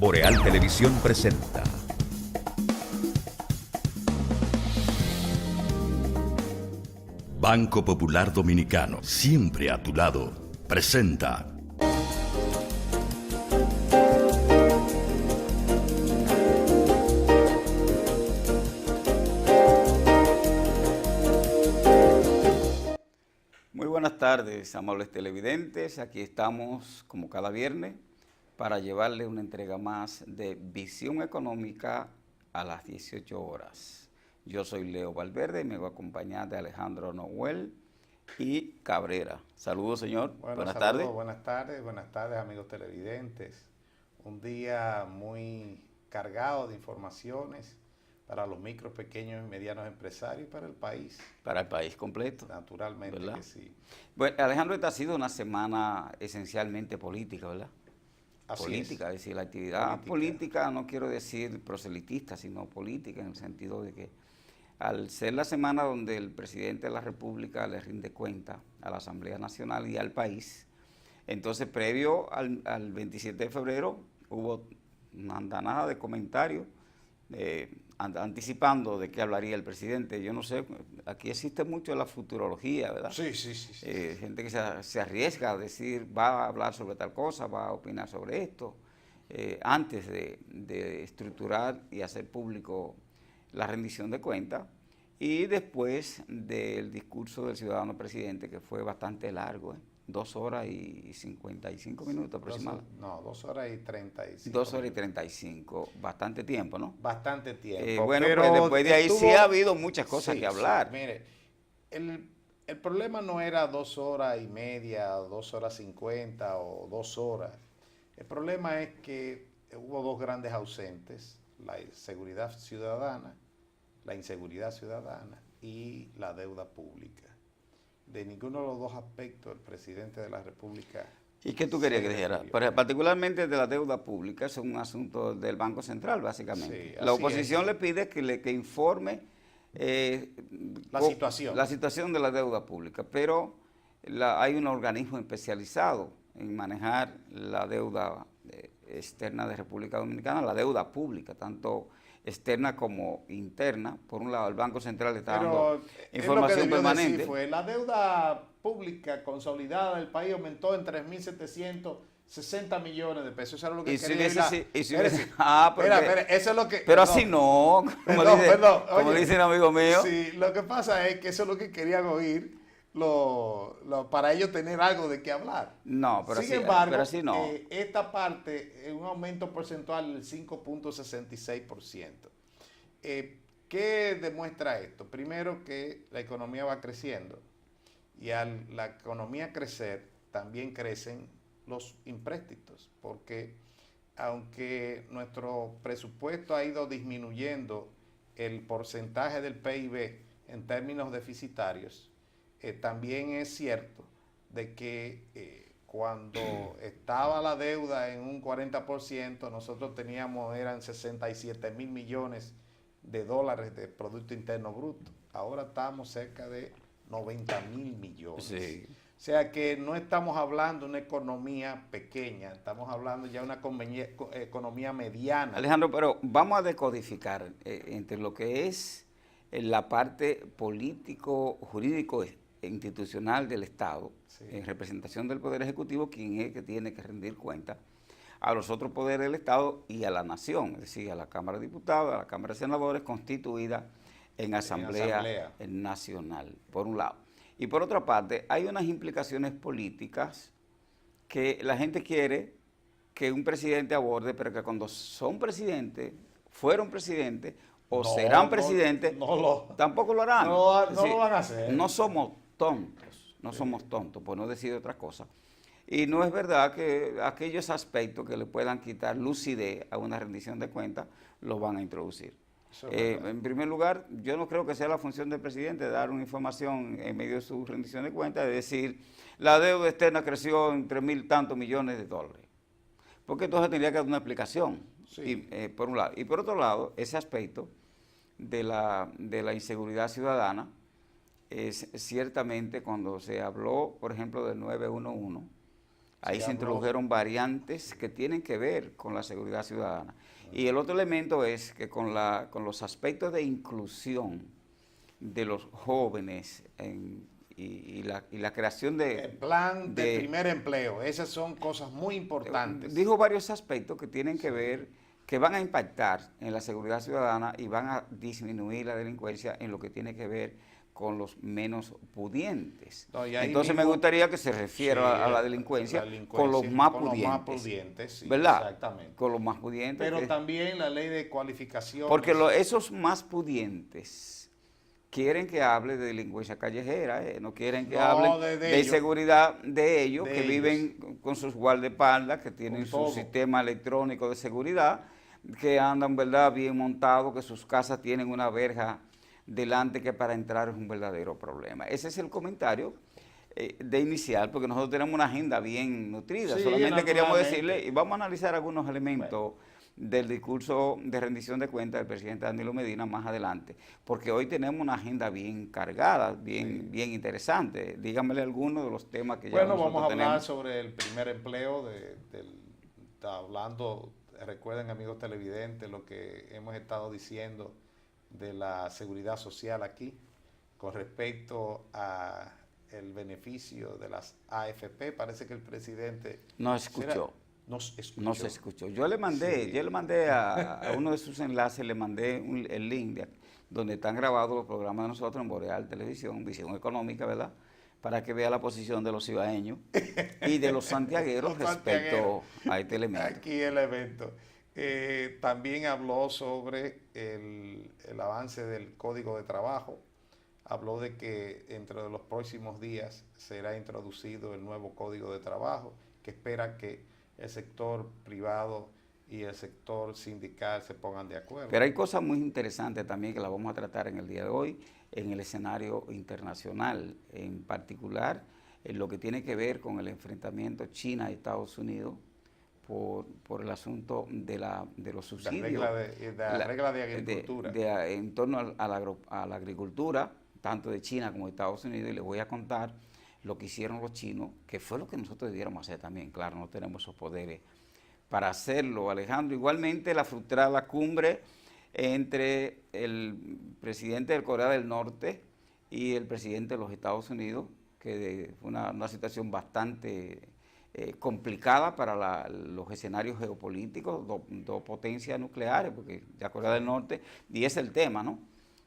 Boreal Televisión presenta Banco Popular Dominicano, siempre a tu lado, presenta Muy buenas tardes, amables televidentes. Aquí estamos, como cada viernes, para llevarles una entrega más de Visión Económica a las 18 horas. Yo soy Leo Valverde y me voy a acompañar de Alejandro Noel y Cabrera. Saludos, señor. Buenas tardes. Buenas tardes, amigos televidentes. Un día muy cargado de informaciones para los micros, pequeños y medianos empresarios y para el país. Para el país completo. Naturalmente, ¿verdad? Que sí. Bueno, Alejandro, esta ha sido una semana esencialmente política, ¿verdad? Así política, es decir, la actividad política, no quiero decir proselitista, sino política, en el sentido de que al ser la semana donde el presidente de la República le rinde cuenta a la Asamblea Nacional y al país, entonces previo al 27 de febrero hubo una andanada de comentarios anticipando de qué hablaría el presidente. Yo no sé, aquí existe mucho la futurología, ¿verdad? Sí. Gente que se arriesga a decir, va a hablar sobre tal cosa, va a opinar sobre esto, antes de estructurar y hacer público la rendición de cuentas, y después del discurso del ciudadano presidente, que fue bastante largo, 2 horas y 55 minutos aproximadamente. 2 horas y 35. 2 horas y 35, bastante tiempo, ¿no? Bastante tiempo. Bueno, pero pues después de ahí sí ha habido muchas cosas que hablar. Sí, mire, el problema no era 2 horas y media, 2 horas 50 o 2 horas. El problema es que hubo dos grandes ausentes: la inseguridad ciudadana y la deuda pública. De ninguno de los dos aspectos el presidente de la República. ¿Y qué tú querías que dijera? Particularmente de la deuda pública, es un asunto del Banco Central, básicamente. Sí, la oposición le pide que informe la situación de la deuda pública, pero hay un organismo especializado en manejar la deuda externa de República Dominicana, la deuda pública, tanto externa como interna. Por un lado, el Banco Central está dando información permanente. La deuda pública consolidada del país aumentó en 3.760 millones de pesos. Eso era lo que quería decir. Espera, eso es lo que... Pero así no, como dice un amigo mío. Sí, lo que pasa es que eso es lo que querían oír para ellos tener algo de qué hablar. No, pero Sin embargo, pero así no. Esta parte es un aumento porcentual del 5.66%. ¿Qué demuestra esto? Primero, que la economía va creciendo, y al la economía crecer también crecen los empréstitos, porque aunque nuestro presupuesto ha ido disminuyendo el porcentaje del PIB en términos deficitarios, también es cierto de que cuando estaba la deuda en un 40%, nosotros eran 67.000 millones de dólares de Producto Interno Bruto. Ahora estamos cerca de 90.000 millones. Sí. O sea que no estamos hablando de una economía pequeña, estamos hablando ya de una economía mediana. Alejandro, pero vamos a decodificar entre lo que es la parte político, jurídico, institucional del Estado, sí, en representación del Poder Ejecutivo, quien es el que tiene que rendir cuenta a los otros poderes del Estado y a la nación, es decir, a la Cámara de Diputados, a la Cámara de Senadores, constituida en Asamblea Nacional, por un lado. Y por otra parte, hay unas implicaciones políticas que la gente quiere que un presidente aborde, pero que cuando son presidentes, fueron presidentes o serán presidentes, tampoco lo harán. No lo van a hacer. No somos tontos, por no decir otra cosa. Y no es verdad que aquellos aspectos que le puedan quitar lucidez a una rendición de cuentas los van a introducir. En primer lugar, yo no creo que sea la función del presidente dar una información en medio de su rendición de cuentas, de decir, la deuda externa creció en 3.000 tantos millones de dólares. Porque entonces tendría que dar una explicación, sí, por un lado. Y por otro lado, ese aspecto de la inseguridad ciudadana, es ciertamente cuando se habló, por ejemplo, del 911, Ahí Sí, se introdujeron variantes que tienen que ver con la seguridad ciudadana. Y el otro elemento es que con los aspectos de inclusión de los jóvenes y la creación El plan de primer empleo, esas son cosas muy importantes. dijo varios aspectos que tienen que ver, que van a impactar en la seguridad ciudadana y van a disminuir la delincuencia en lo que tiene que ver con los menos pudientes. No, entonces me gustaría que se refiera a la delincuencia con los más pudientes. Sí, ¿verdad? Exactamente. Con los más pudientes. Pero también la ley de cualificación. Porque esos más pudientes quieren que hable de delincuencia callejera, no quieren que hable de seguridad de ellos, que viven con sus guardaespaldas, que tienen su sistema electrónico de seguridad, que andan, ¿verdad?, bien montados, que sus casas tienen una verja delante que para entrar es un verdadero problema. Ese es el comentario de inicial, porque nosotros tenemos una agenda bien nutrida. Sí, solamente queríamos decirle, y vamos a analizar algunos elementos del discurso de rendición de cuentas del presidente Danilo Medina más adelante, porque hoy tenemos una agenda bien cargada, bien interesante. Dígamele algunos de los temas que ya nosotros tenemos. Bueno, vamos a hablar sobre el primer empleo, hablando, recuerden, amigos televidentes, lo que hemos estado diciendo de la seguridad social aquí con respecto a el beneficio de las AFP. Parece que el presidente no escuchó. No se escuchó. Yo le mandé a uno de sus enlaces, le mandé el link donde están grabados los programas de nosotros en Boreal Televisión, Visión Económica, ¿verdad?, para que vea la posición de los cibaeños y de los santiagueros respecto a este elemento. Aquí el evento. También habló sobre el avance del Código de Trabajo. Habló de que entre los próximos días será introducido el nuevo Código de Trabajo, que espera que el sector privado y el sector sindical se pongan de acuerdo. Pero hay cosas muy interesantes también que las vamos a tratar en el día de hoy en el escenario internacional, en particular en lo que tiene que ver con el enfrentamiento China-Estados Unidos por el asunto de los subsidios. La regla de agricultura. En torno a la agricultura, tanto de China como de Estados Unidos, y les voy a contar lo que hicieron los chinos, que fue lo que nosotros debiéramos hacer también. Claro, no tenemos esos poderes para hacerlo, Alejandro. Igualmente, la frustrada cumbre entre el presidente de Corea del Norte y el presidente de los Estados Unidos, que fue una situación bastante complicada para los escenarios geopolíticos, dos potencias nucleares, porque ya Corea del Norte, y es el tema, ¿no?,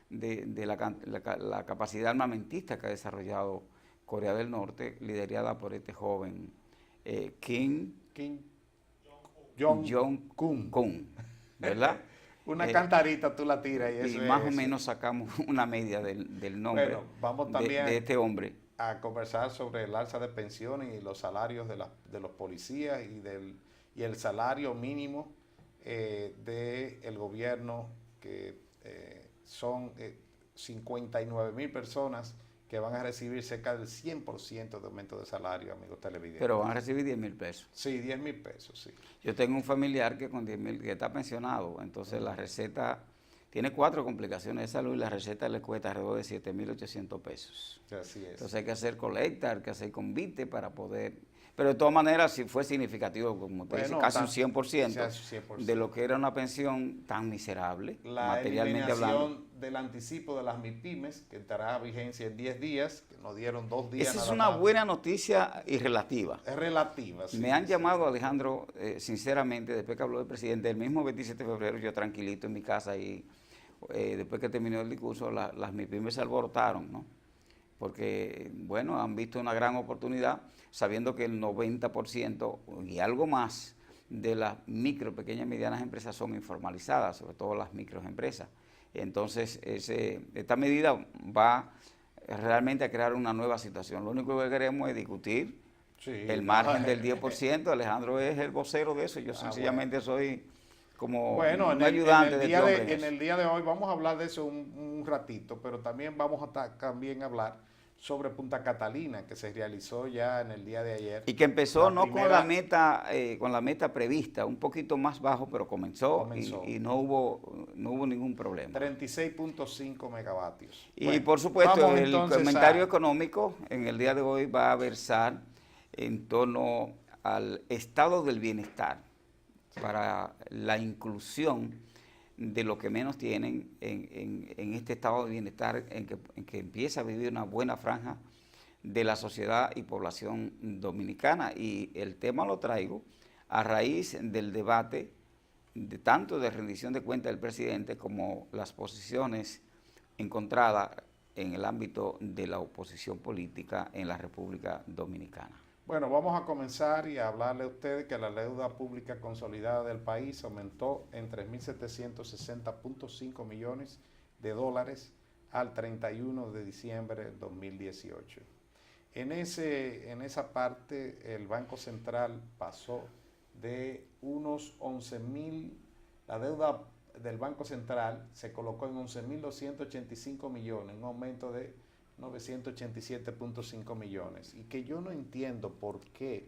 de la capacidad armamentista que ha desarrollado Corea del Norte, liderada por este joven Kim Jong-un, ¿verdad? Una cantarita tú la tiras y eso más o menos sacamos una media del nombre. Bueno, vamos también de este hombre a conversar sobre el alza de pensiones y los salarios de los policías y el salario mínimo del gobierno, que son 59,000 personas que van a recibir cerca del 100% de aumento de salario, amigos televidentes. Pero van a recibir 10,000 pesos. Sí, 10,000 pesos, sí. Yo tengo un familiar que con 10,000, que está pensionado, entonces la receta tiene 4 complicaciones de salud y la receta le cuesta alrededor de 7,800 pesos. Así es. Entonces hay que hacer colecta, hay que hacer convite para poder... Pero de todas maneras, si fue significativo, como te dice, casi un 100% de lo que era una pensión tan miserable, materialmente hablando. La eliminación del anticipo de las MIPYMES, que estará a vigencia en 10 días, que nos dieron 2 días. Esa es una buena noticia y relativa. Es relativa, sí. Me han llamado, Alejandro, sinceramente, después que habló el presidente, el mismo 27 de febrero, yo tranquilito en mi casa y después que terminó el discurso, las MIPYMES se alborotaron, ¿no? Porque, bueno, han visto una gran oportunidad, sabiendo que el 90% y algo más de las micro, pequeñas y medianas empresas son informalizadas, sobre todo las microempresas. Entonces, esta medida va realmente a crear una nueva situación. Lo único que queremos es discutir el margen del 10%. Alejandro es el vocero de eso, yo sencillamente soy como un ayudante de este hombre. En el día de hoy vamos a hablar de eso un ratito, pero también vamos a hablar sobre Punta Catalina, que se realizó ya en el día de ayer. Y que empezó con la meta prevista, un poquito más bajo, pero comenzó. Y no hubo ningún problema. 36.5 megavatios. Y bueno, por supuesto, el comentario económico en el día de hoy va a versar en torno al estado del bienestar, para la inclusión de los que menos tienen en este estado de bienestar en que empieza a vivir una buena franja de la sociedad y población dominicana. Y el tema lo traigo a raíz del debate tanto de rendición de cuentas del presidente como las posiciones encontradas en el ámbito de la oposición política en la República Dominicana. Bueno, vamos a comenzar y a hablarle a ustedes que la deuda pública consolidada del país aumentó en 3.760.5 millones de dólares al 31 de diciembre del 2018. En esa parte, el Banco Central pasó de unos 11.000, la deuda del Banco Central se colocó en 11.285 millones, un aumento de 987.5 millones. Y que yo no entiendo por qué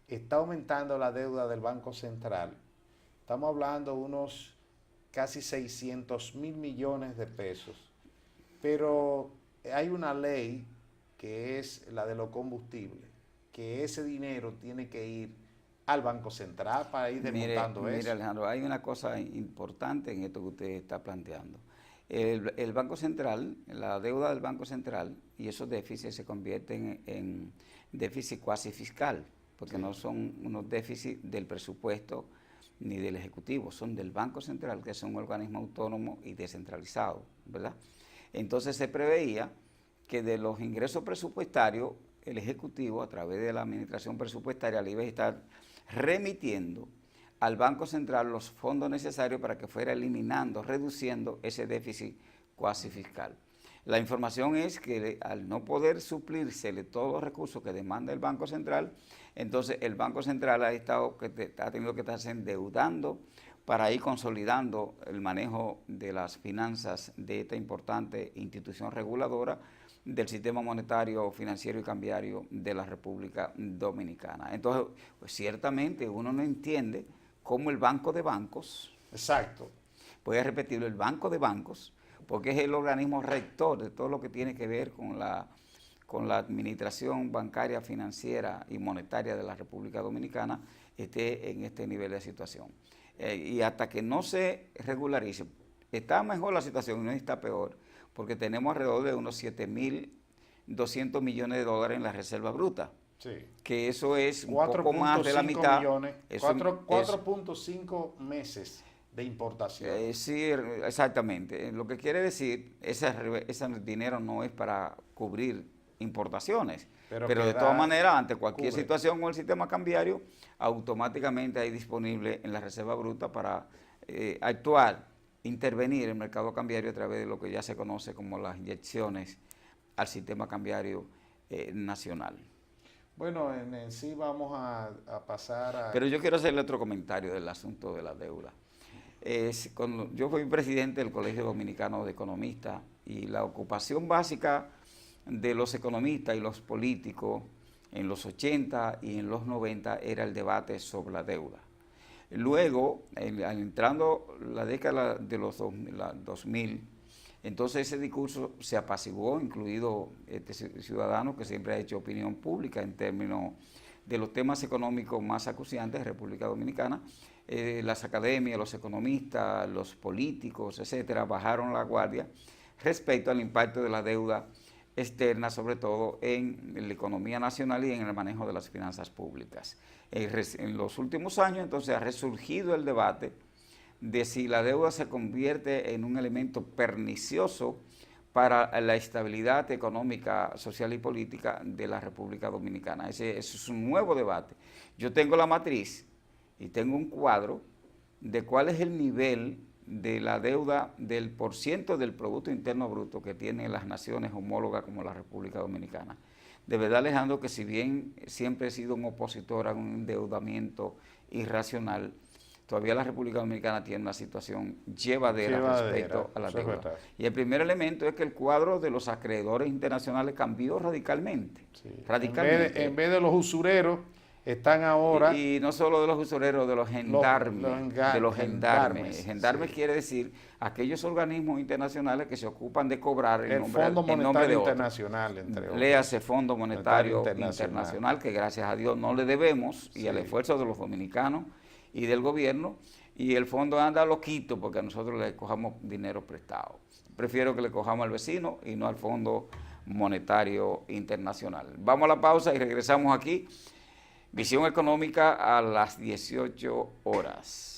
está aumentando la deuda del Banco Central. Estamos hablando de unos casi 600.000 millones de pesos. Pero hay una ley que es la de los combustibles, que ese dinero tiene que ir al Banco Central para ir desmontando eso. Mire, Alejandro, hay una cosa importante en esto que usted está planteando. El Banco Central, la deuda del Banco Central y esos déficits se convierten en déficit cuasi fiscal, porque no son unos déficits del presupuesto ni del Ejecutivo, son del Banco Central, que es un organismo autónomo y descentralizado, ¿verdad? Entonces se preveía que de los ingresos presupuestarios, el Ejecutivo, a través de la administración presupuestaria, le iba a estar remitiendo al Banco Central los fondos necesarios para que fuera eliminando, reduciendo ese déficit cuasi fiscal. La información es que al no poder suplírsele todos los recursos que demanda el Banco Central, entonces el Banco Central ha tenido que estarse endeudando para ir consolidando el manejo de las finanzas de esta importante institución reguladora del sistema monetario, financiero y cambiario de la República Dominicana. Entonces, pues, ciertamente uno no entiende cómo el Banco de Bancos, exacto, voy a repetirlo, el Banco de Bancos, porque es el organismo rector de todo lo que tiene que ver con la administración bancaria, financiera y monetaria de la República Dominicana, esté en este nivel de situación. Y hasta que no se regularice, está mejor la situación, no está peor, porque tenemos alrededor de unos 7.200 millones de dólares en la reserva bruta. Sí. Que eso es un poco más de la mitad. 4.5 meses de importación. Sí, exactamente. Lo que quiere decir, ese dinero no es para cubrir importaciones, pero de todas maneras, ante cualquier situación con el sistema cambiario, automáticamente hay disponible en la reserva bruta para actuar, intervenir en el mercado cambiario a través de lo que ya se conoce como las inyecciones al sistema cambiario nacional. Bueno, en sí vamos a pasar a... Pero yo quiero hacerle otro comentario del asunto de la deuda. Cuando yo fui presidente del Colegio Dominicano de Economistas, y la ocupación básica de los economistas y los políticos en los 80 y en los 90 era el debate sobre la deuda. Luego, entrando la década de los 2000, entonces ese discurso se apaciguó, incluido este ciudadano que siempre ha hecho opinión pública en términos de los temas económicos más acuciantes de República Dominicana. Las academias, los economistas, los políticos, etcétera, bajaron la guardia respecto al impacto de la deuda externa, sobre todo en la economía nacional y en el manejo de las finanzas públicas. En los últimos años, entonces, ha resurgido el debate de si la deuda se convierte en un elemento pernicioso para la estabilidad económica, social y política de la República Dominicana. Ese es un nuevo debate. Yo tengo la matriz y tengo un cuadro de cuál es el nivel de la deuda del % del Producto Interno Bruto que tienen las naciones homólogas como la República Dominicana. De verdad, Alejandro, que si bien siempre he sido un opositor a un endeudamiento irracional, todavía la República Dominicana tiene una situación llevadera respecto a la deuda. Y el primer elemento es que el cuadro de los acreedores internacionales cambió radicalmente. Sí. Radicalmente. En vez de los usureros, están ahora... Y no solo de los usureros, de los gendarmes. De los gendarmes. Gendarmes quiere decir aquellos organismos internacionales que se ocupan de cobrar el Fondo Monetario Internacional, entre otros. Léase Fondo Monetario Internacional, que gracias a Dios no le debemos, y al esfuerzo de los dominicanos y del gobierno, y el fondo anda loquito porque a nosotros le cojamos dinero prestado. Prefiero que le cojamos al vecino y no al Fondo Monetario Internacional. Vamos a la pausa y regresamos aquí. Visión Económica a las 18 horas.